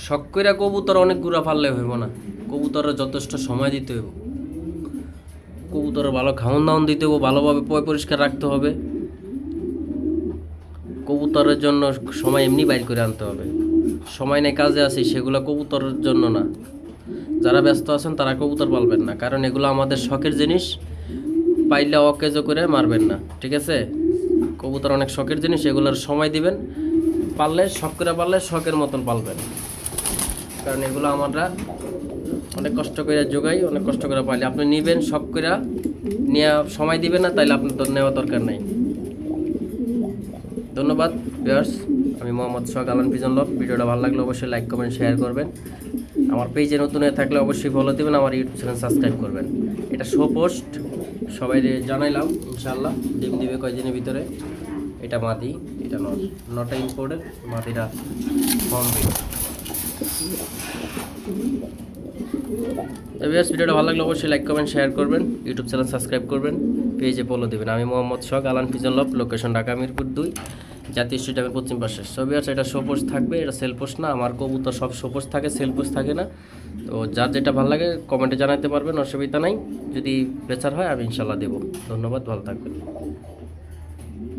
শখ কইরা কবুতর অনেক গুড়া পারলে হইব না, কবুতরের যথেষ্ট সময় দিতে হইব, কবুতরের ভালো খাওয়ান দাওয়ান দিতে হবে, ভালোভাবে পরিষ্কার রাখতে হবে। কবুতরের জন্য সময় এমনি বাইর করে আনতে হবে। সময় নেই কাজে আছি সেগুলো কবুতরের জন্য না। যারা ব্যস্ত আছেন তারা কবুতর পালবেন না, কারণ এগুলো আমাদের শখের জিনিস। পাইলে অকেজ করে মারবেন না, ঠিক আছে? কবুতর অনেক শখের জিনিস, এগুলোর সময় দিবেন। পারলে শখ করে পারলে শখের মতন পালবেন, কারণ এগুলো আমরা অনেক কষ্ট করে জোগাই, অনেক কষ্ট করে পাইলে। আপনি নেবেন শখ করে, নেওয়া সময় দিবেন না, তাইলে আপনার তো নেওয়া দরকার নেই। ধন্যবাদ ভিউয়ার্স, আমি মোহাম্মদ সোহাগ আলম পিজন লভ। ভিডিওটা ভালো লাগলে অবশ্যই লাইক কমেন্ট শেয়ার করবেন। আমার পেজে নতুন হয়ে থাকলে অবশ্যই ফলো দেবেন, আমার ইউটিউব চ্যানেল সাবস্ক্রাইব করবেন। এটা শো পোস্ট সবাই জানাইলাম, ইনশাআল্লাহ ডিম দিবে কয়েকদিনের ভিতরে। এটা মাদি, এটা নটা ইম্পোর্টেড, মাদিটা ফর্ম দিবে। তো ভিউয়ার্স, ভিডিওটা ভালো লাগলে অবশ্যই লাইক কমেন্ট শেয়ার করবেন, ইউটিউব চ্যানেল সাবস্ক্রাইব করবেন, পেজে ফলো দেবেন। আমি Mohammad Sohag Alam pigeon love, location Dhaka Mirpur 2, জাতীয় স্টেডিয়ামের পশ্চিম পাশে। সো ভিউয়ার্স, এটা শো পোস্ট থাকবে, এটা সেল পোস্ট না। আমার কবুতর সব শো পোস্ট থাকে, সেল পোস্ট থাকে না। তো যার যেটা ভালো লাগে কমেন্টে জানাতে পারবেন, অসুবিধা নাই। যদি বেচার হয় আমি ইনশাল্লাহ দেবো। ধন্যবাদ, ভালো থাকবেন।